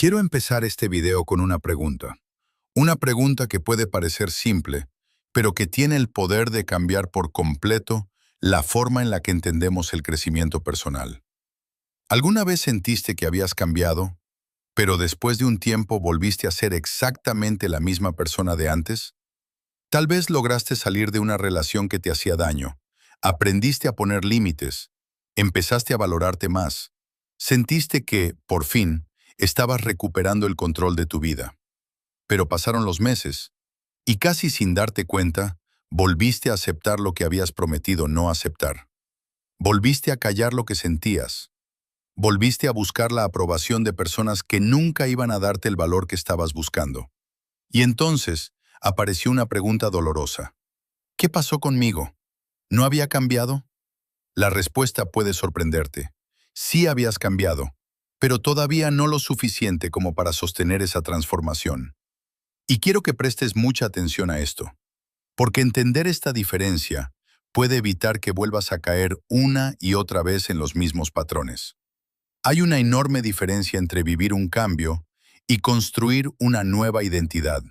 Quiero empezar este video con una pregunta. Una pregunta que puede parecer simple, pero que tiene el poder de cambiar por completo la forma en la que entendemos el crecimiento personal. ¿Alguna vez sentiste que habías cambiado, pero después de un tiempo volviste a ser exactamente la misma persona de antes? Tal vez lograste salir de una relación que te hacía daño, aprendiste a poner límites, empezaste a valorarte más, sentiste que, por fin, estabas recuperando el control de tu vida. Pero pasaron los meses, y casi sin darte cuenta, volviste a aceptar lo que habías prometido no aceptar. Volviste a callar lo que sentías. Volviste a buscar la aprobación de personas que nunca iban a darte el valor que estabas buscando. Y entonces apareció una pregunta dolorosa. ¿Qué pasó conmigo? ¿No había cambiado? La respuesta puede sorprenderte. Sí habías cambiado, pero todavía no lo suficiente como para sostener esa transformación. Y quiero que prestes mucha atención a esto, porque entender esta diferencia puede evitar que vuelvas a caer una y otra vez en los mismos patrones. Hay una enorme diferencia entre vivir un cambio y construir una nueva identidad.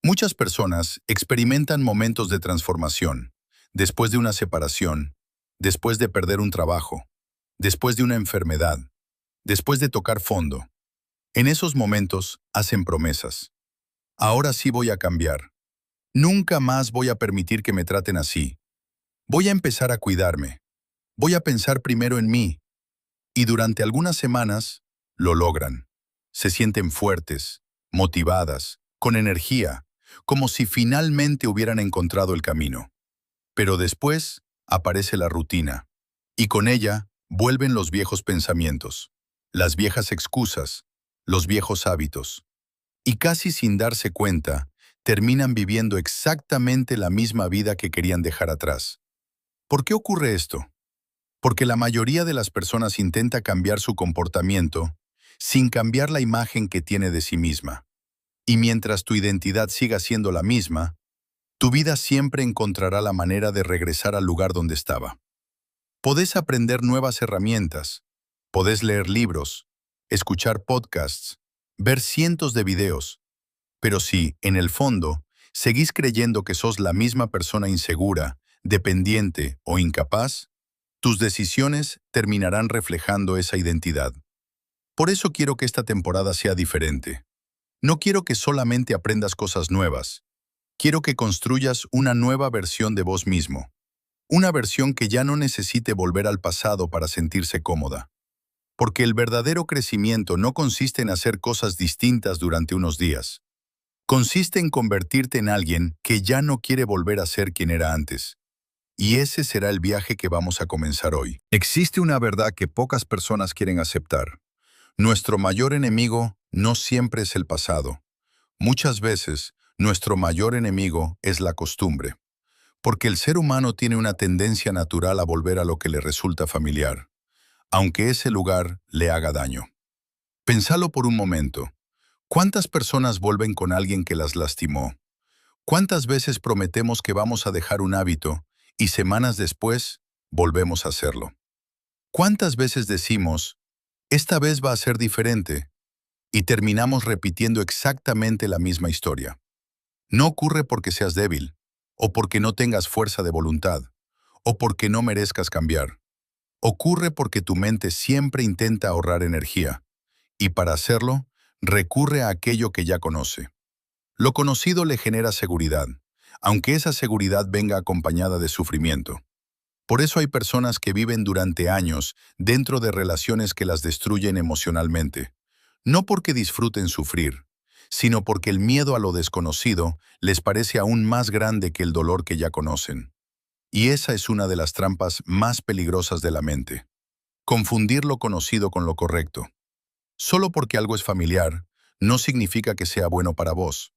Muchas personas experimentan momentos de transformación, después de una separación, después de perder un trabajo, después de una enfermedad, después de tocar fondo. En esos momentos hacen promesas. Ahora sí voy a cambiar. Nunca más voy a permitir que me traten así. Voy a empezar a cuidarme. Voy a pensar primero en mí. Y durante algunas semanas lo logran. Se sienten fuertes, motivadas, con energía, como si finalmente hubieran encontrado el camino. Pero después aparece la rutina, y con ella vuelven los viejos pensamientos, las viejas excusas, los viejos hábitos. Y casi sin darse cuenta, terminan viviendo exactamente la misma vida que querían dejar atrás. ¿Por qué ocurre esto? Porque la mayoría de las personas intenta cambiar su comportamiento sin cambiar la imagen que tiene de sí misma. Y mientras tu identidad siga siendo la misma, tu vida siempre encontrará la manera de regresar al lugar donde estaba. Podés aprender nuevas herramientas, podés leer libros, escuchar podcasts, ver cientos de videos, pero si, en el fondo, seguís creyendo que sos la misma persona insegura, dependiente o incapaz, tus decisiones terminarán reflejando esa identidad. Por eso quiero que esta temporada sea diferente. No quiero que solamente aprendas cosas nuevas. Quiero que construyas una nueva versión de vos mismo. Una versión que ya no necesite volver al pasado para sentirse cómoda. Porque el verdadero crecimiento no consiste en hacer cosas distintas durante unos días. Consiste en convertirte en alguien que ya no quiere volver a ser quien era antes. Y ese será el viaje que vamos a comenzar hoy. Existe una verdad que pocas personas quieren aceptar. Nuestro mayor enemigo no siempre es el pasado. Muchas veces, nuestro mayor enemigo es la costumbre. Porque el ser humano tiene una tendencia natural a volver a lo que le resulta familiar, aunque ese lugar le haga daño. Pensalo por un momento. ¿Cuántas personas vuelven con alguien que las lastimó? ¿Cuántas veces prometemos que vamos a dejar un hábito y semanas después volvemos a hacerlo? ¿Cuántas veces decimos, esta vez va a ser diferente, y terminamos repitiendo exactamente la misma historia? No ocurre porque seas débil, o porque no tengas fuerza de voluntad, o porque no merezcas cambiar. Ocurre porque tu mente siempre intenta ahorrar energía, y para hacerlo, recurre a aquello que ya conoce. Lo conocido le genera seguridad, aunque esa seguridad venga acompañada de sufrimiento. Por eso hay personas que viven durante años dentro de relaciones que las destruyen emocionalmente, no porque disfruten sufrir, sino porque el miedo a lo desconocido les parece aún más grande que el dolor que ya conocen. Y esa es una de las trampas más peligrosas de la mente. Confundir lo conocido con lo correcto. Solo porque algo es familiar, no significa que sea bueno para vos.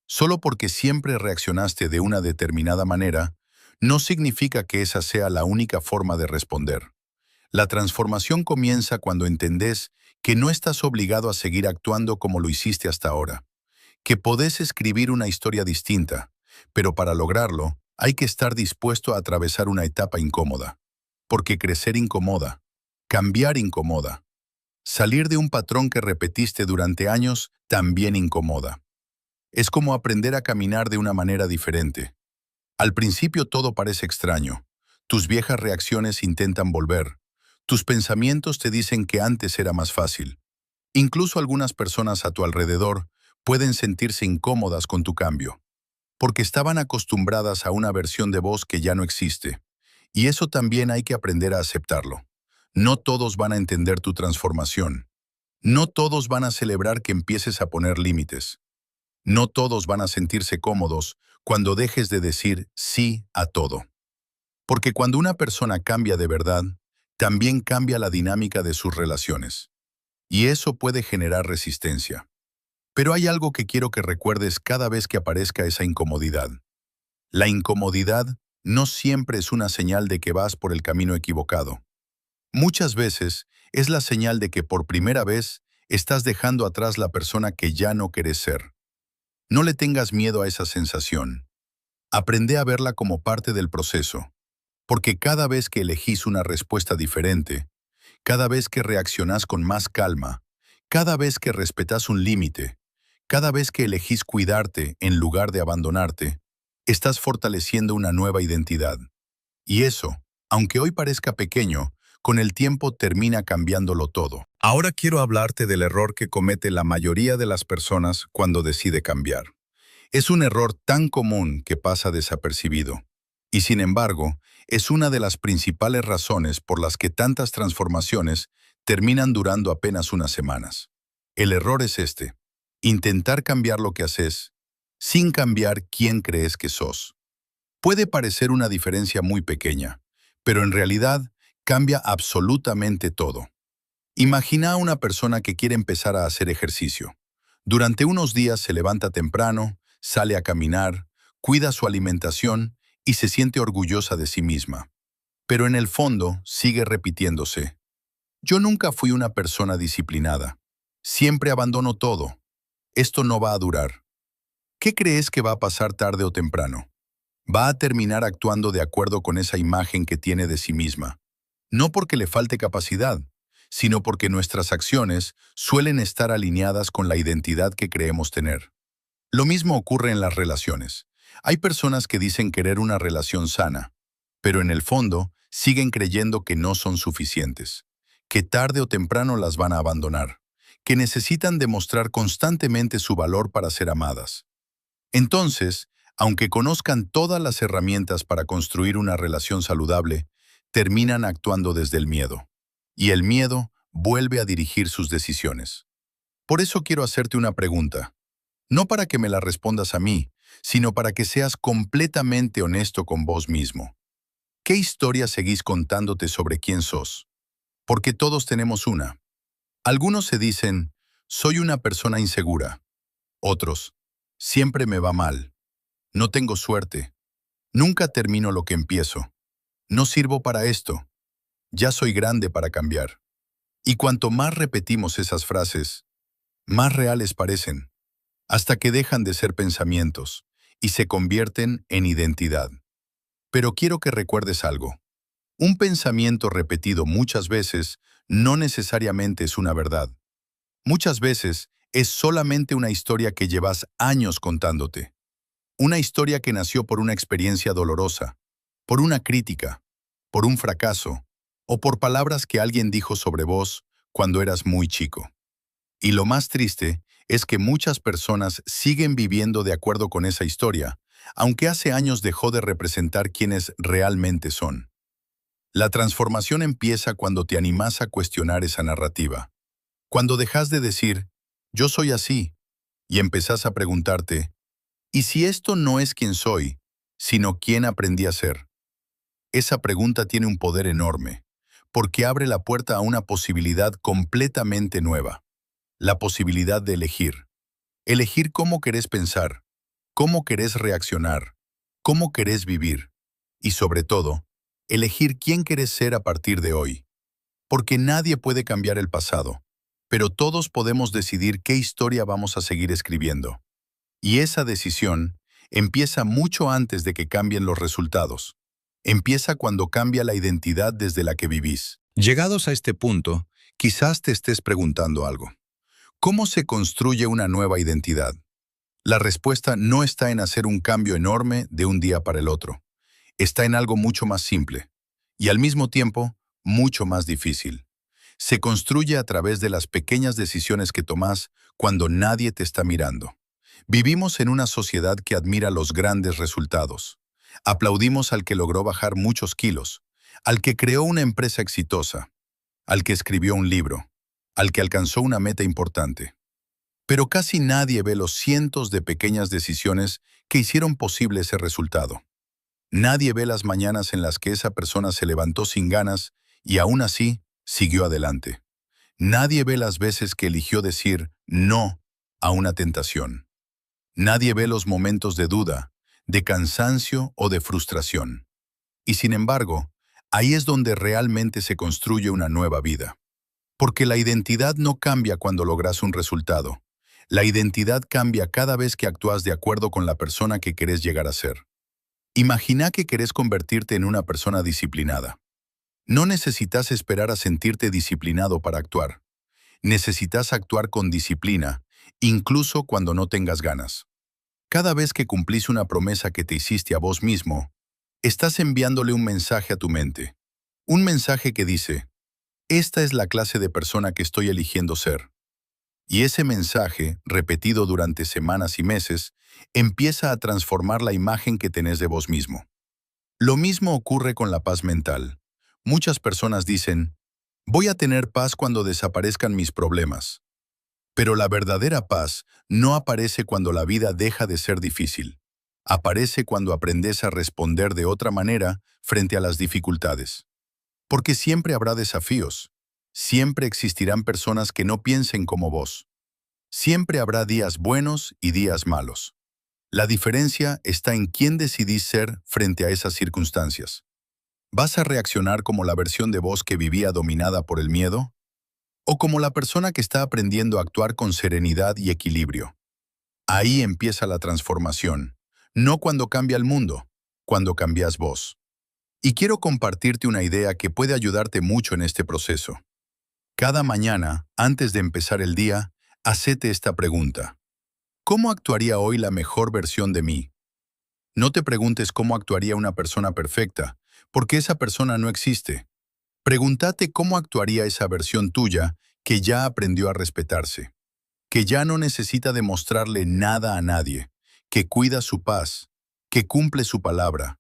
Solo porque siempre reaccionaste de una determinada manera, no significa que esa sea la única forma de responder. La transformación comienza cuando entendés que no estás obligado a seguir actuando como lo hiciste hasta ahora, que podés escribir una historia distinta, pero para lograrlo hay que estar dispuesto a atravesar una etapa incómoda, porque crecer incomoda, cambiar incomoda, Salir de un patrón que repetiste durante años también incomoda. Es como aprender a caminar de una manera diferente. Al principio todo parece extraño. Tus viejas reacciones intentan volver. Tus pensamientos te dicen que antes era más fácil. Incluso algunas personas a tu alrededor pueden sentirse incómodas con tu cambio, porque estaban acostumbradas a una versión de vos que ya no existe. Y eso también hay que aprender a aceptarlo. No todos van a entender tu transformación. No todos van a celebrar que empieces a poner límites. No todos van a sentirse cómodos cuando dejes de decir sí a todo. Porque cuando una persona cambia de verdad, también cambia la dinámica de sus relaciones. Y eso puede generar resistencia. Pero hay algo que quiero que recuerdes cada vez que aparezca esa incomodidad. La incomodidad no siempre es una señal de que vas por el camino equivocado. Muchas veces es la señal de que por primera vez estás dejando atrás la persona que ya no querés ser. No le tengas miedo a esa sensación. Aprende a verla como parte del proceso, porque cada vez que elegís una respuesta diferente, cada vez que reaccionás con más calma, cada vez que respetás un límite, cada vez que elegís cuidarte en lugar de abandonarte, estás fortaleciendo una nueva identidad. Y eso, aunque hoy parezca pequeño, con el tiempo termina cambiándolo todo. Ahora quiero hablarte del error que comete la mayoría de las personas cuando decide cambiar. Es un error tan común que pasa desapercibido. Y sin embargo, es una de las principales razones por las que tantas transformaciones terminan durando apenas unas semanas. El error es este: intentar cambiar lo que haces sin cambiar quién crees que sos. Puede parecer una diferencia muy pequeña, pero en realidad cambia absolutamente todo. Imagina a una persona que quiere empezar a hacer ejercicio. Durante unos días se levanta temprano, sale a caminar, cuida su alimentación y se siente orgullosa de sí misma. Pero en el fondo sigue repitiéndose: yo nunca fui una persona disciplinada. Siempre abandono todo. Esto no va a durar. ¿Qué crees que va a pasar tarde o temprano? Va a terminar actuando de acuerdo con esa imagen que tiene de sí misma. No porque le falte capacidad, sino porque nuestras acciones suelen estar alineadas con la identidad que creemos tener. Lo mismo ocurre en las relaciones. Hay personas que dicen querer una relación sana, pero en el fondo siguen creyendo que no son suficientes, que tarde o temprano las van a abandonar, que necesitan demostrar constantemente su valor para ser amadas. Entonces, aunque conozcan todas las herramientas para construir una relación saludable, terminan actuando desde el miedo. Y el miedo vuelve a dirigir sus decisiones. Por eso quiero hacerte una pregunta. No para que me la respondas a mí, sino para que seas completamente honesto con vos mismo. ¿Qué historia seguís contándote sobre quién sos? Porque todos tenemos una. Algunos se dicen: soy una persona insegura. Otros: siempre me va mal. No tengo suerte. Nunca termino lo que empiezo. No sirvo para esto. Ya soy grande para cambiar. Y cuanto más repetimos esas frases, más reales parecen, hasta que dejan de ser pensamientos y se convierten en identidad. Pero quiero que recuerdes algo. Un pensamiento repetido muchas veces no necesariamente es una verdad. Muchas veces es solamente una historia que llevas años contándote. Una historia que nació por una experiencia dolorosa, por una crítica, por un fracaso, o por palabras que alguien dijo sobre vos cuando eras muy chico. Y lo más triste es que muchas personas siguen viviendo de acuerdo con esa historia, aunque hace años dejó de representar quienes realmente son. La transformación empieza cuando te animás a cuestionar esa narrativa. Cuando dejas de decir: yo soy así, y empezás a preguntarte: ¿y si esto no es quien soy, sino quién aprendí a ser? Esa pregunta tiene un poder enorme, porque abre la puerta a una posibilidad completamente nueva. La posibilidad de elegir. Elegir cómo querés pensar, cómo querés reaccionar, cómo querés vivir. Y sobre todo, elegir quién querés ser a partir de hoy. Porque nadie puede cambiar el pasado, pero todos podemos decidir qué historia vamos a seguir escribiendo. Y esa decisión empieza mucho antes de que cambien los resultados. Empieza cuando cambia la identidad desde la que vivís. Llegados a este punto, Quizás te estés preguntando algo. ¿Cómo se construye una nueva identidad? La respuesta no está en hacer un cambio enorme de un día para el otro. Está en algo mucho más simple y al mismo tiempo mucho más difícil. Se construye a través de las pequeñas decisiones que tomas cuando nadie te está mirando. Vivimos en una sociedad que admira los grandes resultados. Aplaudimos al que logró bajar muchos kilos, al que creó una empresa exitosa, al que escribió un libro, al que alcanzó una meta importante. Pero casi nadie ve los cientos de pequeñas decisiones que hicieron posible ese resultado. Nadie ve las mañanas en las que esa persona se levantó sin ganas y aún así siguió adelante. Nadie ve las veces que eligió decir no a una tentación. Nadie ve los momentos de duda, de cansancio o de frustración. Y sin embargo, ahí es donde realmente se construye una nueva vida. Porque la identidad no cambia cuando logras un resultado. La identidad cambia cada vez que actúas de acuerdo con la persona que querés llegar a ser. Imagina que querés convertirte en una persona disciplinada. No necesitas esperar a sentirte disciplinado para actuar. Necesitas actuar con disciplina, incluso cuando no tengas ganas. Cada vez que cumplís una promesa que te hiciste a vos mismo, estás enviándole un mensaje a tu mente. Un mensaje que dice, esta es la clase de persona que estoy eligiendo ser. Y ese mensaje, repetido durante semanas y meses, empieza a transformar la imagen que tenés de vos mismo. Lo mismo ocurre con la paz mental. Muchas personas dicen, voy a tener paz cuando desaparezcan mis problemas. Pero la verdadera paz no aparece cuando la vida deja de ser difícil. Aparece cuando aprendes a responder de otra manera frente a las dificultades. Porque siempre habrá desafíos. Siempre existirán personas que no piensen como vos. Siempre habrá días buenos y días malos. La diferencia está en quién decidís ser frente a esas circunstancias. ¿Vas a reaccionar como la versión de vos que vivía dominada por el miedo? ¿O como la persona que está aprendiendo a actuar con serenidad y equilibrio? Ahí empieza la transformación. No cuando cambia el mundo, cuando cambias vos. Y quiero compartirte una idea que puede ayudarte mucho en este proceso. Cada mañana, antes de empezar el día, hacete esta pregunta. ¿Cómo actuaría hoy la mejor versión de mí? No te preguntes cómo actuaría una persona perfecta, porque esa persona no existe. Pregúntate cómo actuaría esa versión tuya que ya aprendió a respetarse, que ya no necesita demostrarle nada a nadie, que cuida su paz, que cumple su palabra,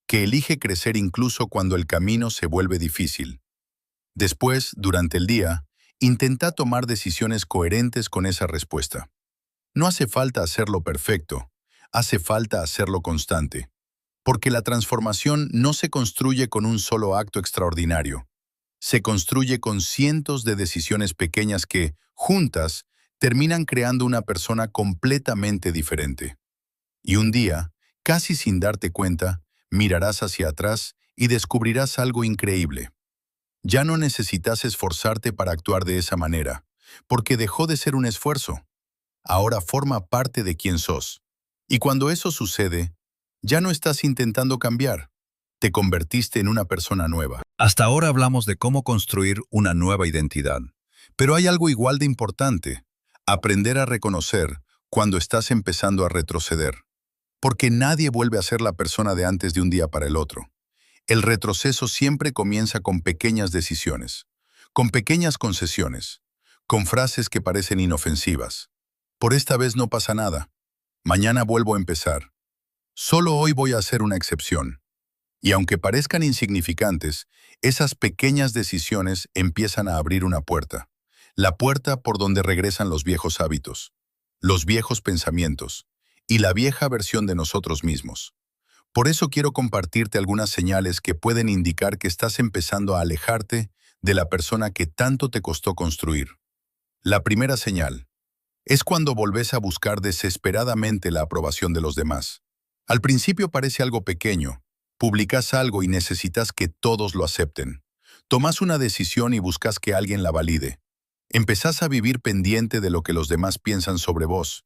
que elige crecer incluso cuando el camino se vuelve difícil. Después, durante el día, intenta tomar decisiones coherentes con esa respuesta. No hace falta hacerlo perfecto, hace falta hacerlo constante. Porque la transformación no se construye con un solo acto extraordinario. Se construye con cientos de decisiones pequeñas que, juntas, terminan creando una persona completamente diferente. Y un día, casi sin darte cuenta, mirarás hacia atrás y descubrirás algo increíble. Ya no necesitas esforzarte para actuar de esa manera, porque dejó de ser un esfuerzo. Ahora forma parte de quién sos. Y cuando eso sucede, ya no estás intentando cambiar. Te convertiste en una persona nueva. Hasta ahora hablamos de cómo construir una nueva identidad. Pero hay algo igual de importante. Aprender a reconocer cuando estás empezando a retroceder. Porque nadie vuelve a ser la persona de antes de un día para el otro. El retroceso siempre comienza con pequeñas decisiones, con pequeñas concesiones, con frases que parecen inofensivas. Por esta vez no pasa nada. Mañana vuelvo a empezar. Solo hoy voy a hacer una excepción. Y aunque parezcan insignificantes, esas pequeñas decisiones empiezan a abrir una puerta. La puerta por donde regresan los viejos hábitos, los viejos pensamientos y la vieja versión de nosotros mismos. Por eso quiero compartirte algunas señales que pueden indicar que estás empezando a alejarte de la persona que tanto te costó construir. La primera señal es cuando volvés a buscar desesperadamente la aprobación de los demás. Al principio parece algo pequeño. Publicás algo y necesitas que todos lo acepten. Tomás una decisión y buscas que alguien la valide. Empezás a vivir pendiente de lo que los demás piensan sobre vos.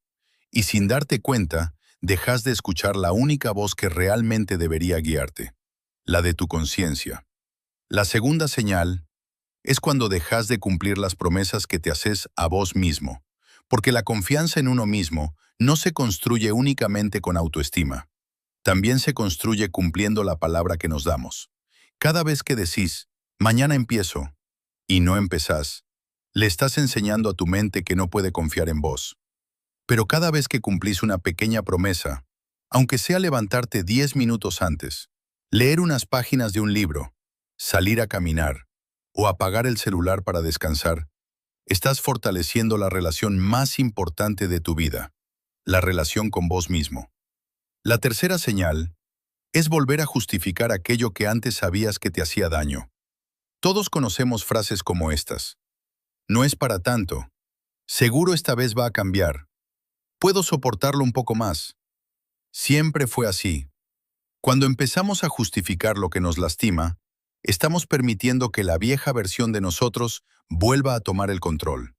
Y sin darte cuenta, dejás de escuchar la única voz que realmente debería guiarte, la de tu conciencia. La segunda señal Es cuando dejas de cumplir las promesas que te haces a vos mismo. Porque la confianza en uno mismo no se construye únicamente con autoestima. También se construye cumpliendo la palabra que nos damos. Cada vez que decís, mañana empiezo, y no empezás, le estás enseñando a tu mente que no puede confiar en vos. Pero cada vez que cumplís una pequeña promesa, aunque sea levantarte 10 minutos antes, leer unas páginas de un libro, salir a caminar o apagar el celular para descansar, estás fortaleciendo la relación más importante de tu vida, la relación con vos mismo. La tercera señal es volver a justificar aquello que antes sabías que te hacía daño. Todos conocemos frases como estas. No es para tanto. Seguro esta vez va a cambiar. Puedo soportarlo un poco más. Siempre fue así. Cuando empezamos a justificar lo que nos lastima, estamos permitiendo que la vieja versión de nosotros vuelva a tomar el control.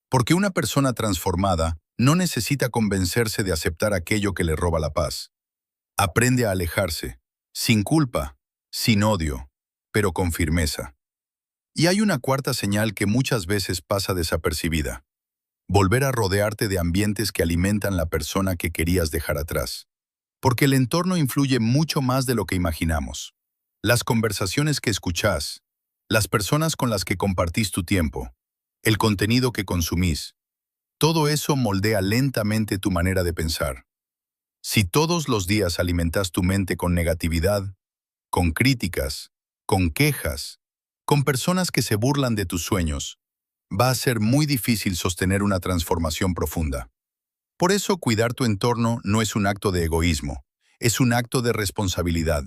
Porque una persona transformada no necesita convencerse de aceptar aquello que le roba la paz. Aprende a alejarse, sin culpa, sin odio, pero con firmeza. Y hay una cuarta señal que muchas veces pasa desapercibida. Volver a rodearte de ambientes que alimentan la persona que querías dejar atrás. Porque el entorno influye mucho más de lo que imaginamos. Las conversaciones que escuchás, las personas con las que compartís tu tiempo, el contenido que consumís, todo eso moldea lentamente tu manera de pensar. Si todos los días alimentas tu mente con negatividad, con críticas, con quejas, con personas que se burlan de tus sueños, va a ser muy difícil sostener una transformación profunda. Por eso cuidar tu entorno no es un acto de egoísmo, es un acto de responsabilidad.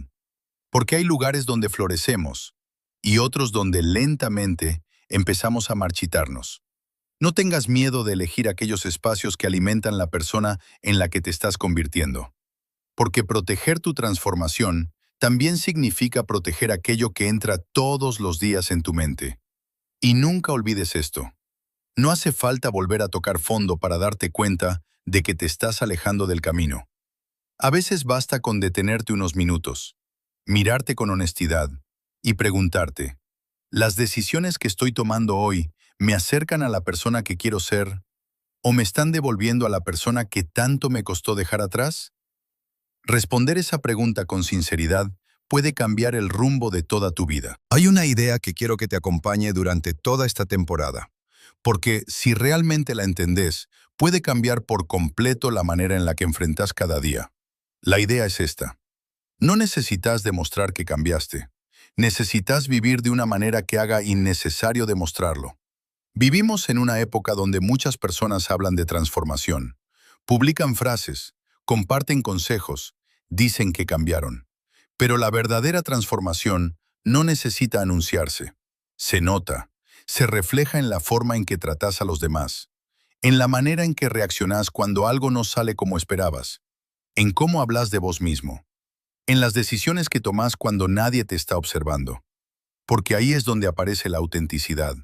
Porque hay lugares donde florecemos y otros donde lentamente empezamos a marchitarnos. No tengas miedo de elegir aquellos espacios que alimentan la persona en la que te estás convirtiendo. Porque proteger tu transformación también significa proteger aquello que entra todos los días en tu mente. Y nunca olvides esto. No hace falta volver a tocar fondo para darte cuenta de que te estás alejando del camino. A veces basta con detenerte unos minutos, mirarte con honestidad y preguntarte, ¿las decisiones que estoy tomando hoy me acercan a la persona que quiero ser o me están devolviendo a la persona que tanto me costó dejar atrás? Responder esa pregunta con sinceridad puede cambiar el rumbo de toda tu vida. Hay una idea que quiero que te acompañe durante toda esta temporada, porque si realmente la entendés, puede cambiar por completo la manera en la que enfrentas cada día. La idea es esta. No necesitas demostrar que cambiaste. Necesitas vivir de una manera que haga innecesario demostrarlo. Vivimos en una época donde muchas personas hablan de transformación. Publican frases, comparten consejos, dicen que cambiaron. Pero la verdadera transformación no necesita anunciarse. Se nota, se refleja en la forma en que tratás a los demás, en la manera en que reaccionás cuando algo no sale como esperabas, en cómo hablas de vos mismo, en las decisiones que tomás cuando nadie te está observando. Porque ahí es donde aparece la autenticidad.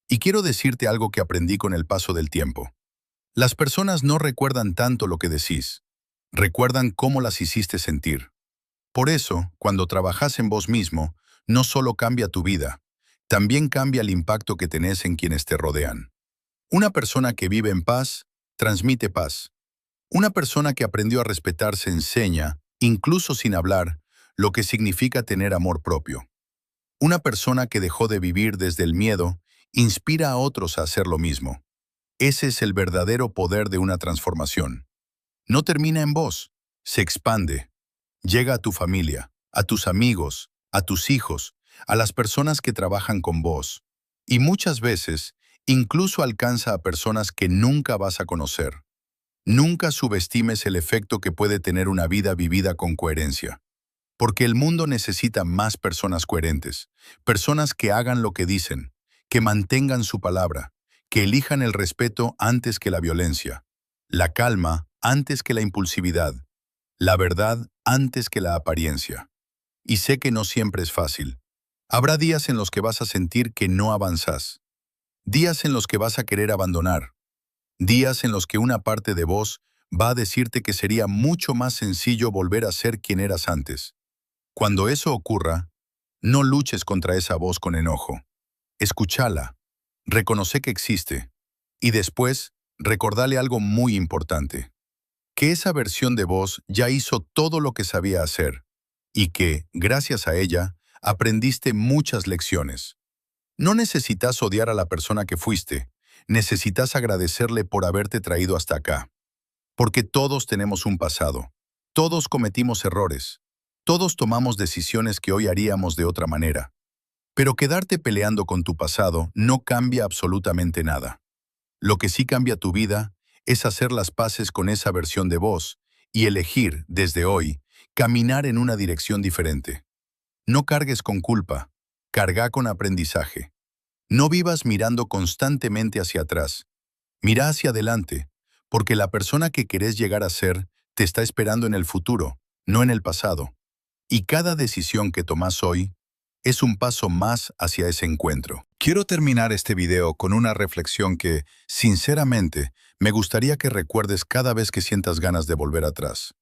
Y quiero decirte algo que aprendí con el paso del tiempo. Las personas no recuerdan tanto lo que decís, recuerdan cómo las hiciste sentir. Por eso, cuando trabajas en vos mismo, no solo cambia tu vida, también cambia el impacto que tenés en quienes te rodean. Una persona que vive en paz, transmite paz. Una persona que aprendió a respetarse enseña, incluso sin hablar, lo que significa tener amor propio. Una persona que dejó de vivir desde el miedo, inspira a otros a hacer lo mismo. Ese es el verdadero poder de una transformación. No termina en vos, se expande. Llega a tu familia, a tus amigos, a tus hijos, a las personas que trabajan con vos. Y muchas veces, incluso alcanza a personas que nunca vas a conocer. Nunca subestimes el efecto que puede tener una vida vivida con coherencia. Porque el mundo necesita más personas coherentes, personas que hagan lo que dicen, que mantengan su palabra, que elijan el respeto antes que la violencia, la calma antes que la impulsividad, la verdad antes que la apariencia. Y sé que no siempre es fácil. Habrá días en los que vas a sentir que no avanzás, días en los que vas a querer abandonar, días en los que una parte de vos va a decirte que sería mucho más sencillo volver a ser quien eras antes. Cuando eso ocurra, no luches contra esa voz con enojo. escúchala, reconoce que existe y después recordale algo muy importante, que esa versión de vos ya hizo todo lo que sabía hacer y que, gracias a ella, aprendiste muchas lecciones. No necesitas odiar a la persona que fuiste, necesitas agradecerle por haberte traído hasta acá. Porque todos tenemos un pasado, todos cometimos errores, todos tomamos decisiones que hoy haríamos de otra manera. Pero quedarte peleando con tu pasado no cambia absolutamente nada. Lo que sí cambia tu vida es hacer las paces con esa versión de vos y elegir, desde hoy, caminar en una dirección diferente. No cargues con culpa, carga con aprendizaje. No vivas mirando constantemente hacia atrás. Mira hacia adelante, porque la persona que querés llegar a ser te está esperando en el futuro, no en el pasado. Y cada decisión que tomás hoy es un paso más hacia ese encuentro. Quiero terminar este video con una reflexión que, sinceramente, me gustaría que recuerdes cada vez que sientas ganas de volver atrás.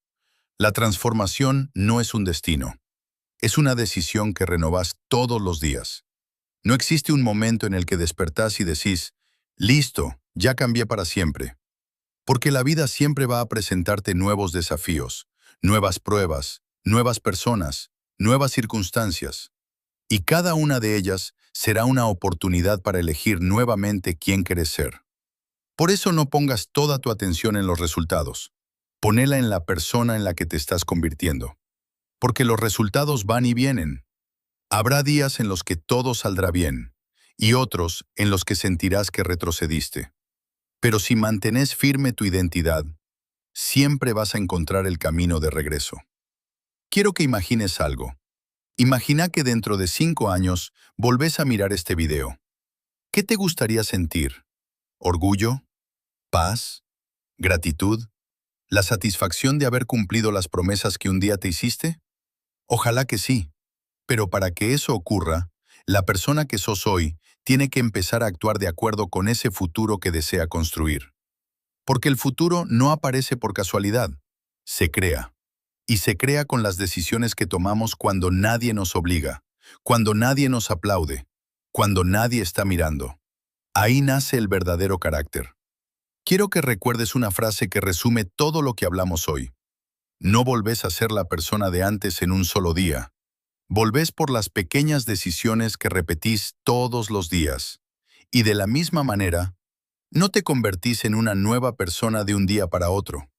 La transformación no es un destino, es una decisión que renovás todos los días. No existe un momento en el que despertás y decís, listo, ya cambié para siempre. Porque la vida siempre va a presentarte nuevos desafíos, nuevas pruebas, nuevas personas, nuevas circunstancias. Y cada una de ellas será una oportunidad para elegir nuevamente quién quieres ser. Por eso no pongas toda tu atención en los resultados. Ponela en la persona en la que te estás convirtiendo. Porque los resultados van y vienen. Habrá días en los que todo saldrá bien, y otros en los que sentirás que retrocediste. Pero si mantienes firme tu identidad, siempre vas a encontrar el camino de regreso. Quiero que imagines algo. Imagina que dentro de 5 años volvés a mirar este video. ¿Qué te gustaría sentir? ¿Orgullo? ¿Paz? ¿Gratitud? ¿La satisfacción de haber cumplido las promesas que un día te hiciste? Ojalá que sí. Pero para que eso ocurra, la persona que sos hoy tiene que empezar a actuar de acuerdo con ese futuro que desea construir. Porque el futuro no aparece por casualidad, se crea. Y se crea con las decisiones que tomamos cuando nadie nos obliga, cuando nadie nos aplaude, cuando nadie está mirando. Ahí nace el verdadero carácter. Quiero que recuerdes una frase que resume todo lo que hablamos hoy. No volvés a ser la persona de antes en un solo día. Volvés por las pequeñas decisiones que repetís todos los días. Y de la misma manera, no te convertís en una nueva persona de un día para otro.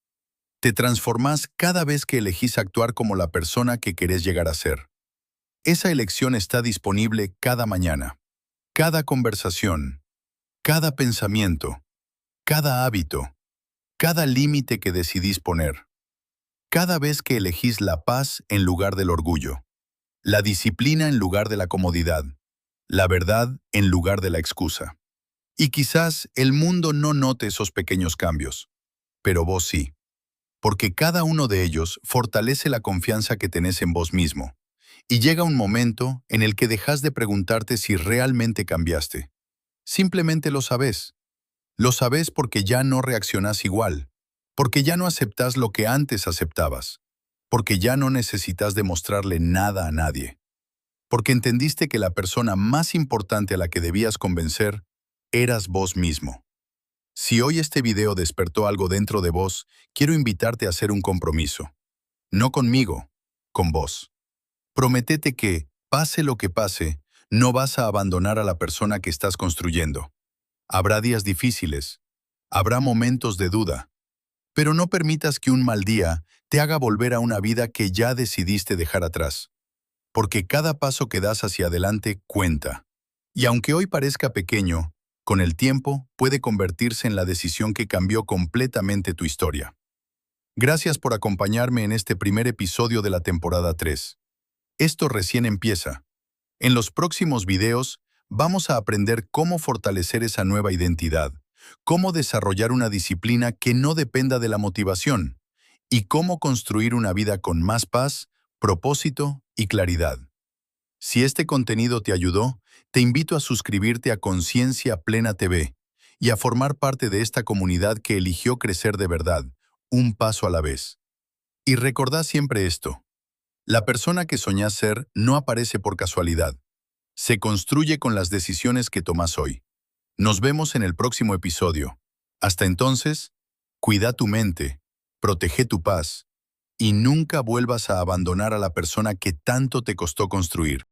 Te transformás cada vez que elegís actuar como la persona que querés llegar a ser. Esa elección está disponible cada mañana, cada conversación, cada pensamiento, cada hábito, cada límite que decidís poner. Cada vez que elegís la paz en lugar del orgullo, la disciplina en lugar de la comodidad, la verdad en lugar de la excusa. Y quizás el mundo no note esos pequeños cambios, pero vos sí. Porque cada uno de ellos fortalece la confianza que tenés en vos mismo. Y llega un momento en el que dejas de preguntarte si realmente cambiaste. Simplemente lo sabés. Lo sabés porque ya no reaccionás igual, porque ya no aceptás lo que antes aceptabas, porque ya no necesitas demostrarle nada a nadie, porque entendiste que la persona más importante a la que debías convencer eras vos mismo. Si hoy este video despertó algo dentro de vos, quiero invitarte a hacer un compromiso. No conmigo, con vos. Prométete que, pase lo que pase, no vas a abandonar a la persona que estás construyendo. Habrá días difíciles, habrá momentos de duda, pero no permitas que un mal día te haga volver a una vida que ya decidiste dejar atrás. Porque cada paso que das hacia adelante cuenta. Y aunque hoy parezca pequeño, con el tiempo puede convertirse en la decisión que cambió completamente tu historia. Gracias por acompañarme en este primer episodio de la temporada 3. Esto recién empieza. En los próximos videos vamos a aprender cómo fortalecer esa nueva identidad, cómo desarrollar una disciplina que no dependa de la motivación y cómo construir una vida con más paz, propósito y claridad. Si este contenido te ayudó, te invito a suscribirte a Conciencia Plena TV y a formar parte de esta comunidad que eligió crecer de verdad, un paso a la vez. Y recordá siempre esto: la persona que soñás ser no aparece por casualidad. se construye con las decisiones que tomas hoy. Nos vemos en el próximo episodio. Hasta entonces, cuida tu mente, protege tu paz y nunca vuelvas a abandonar a la persona que tanto te costó construir.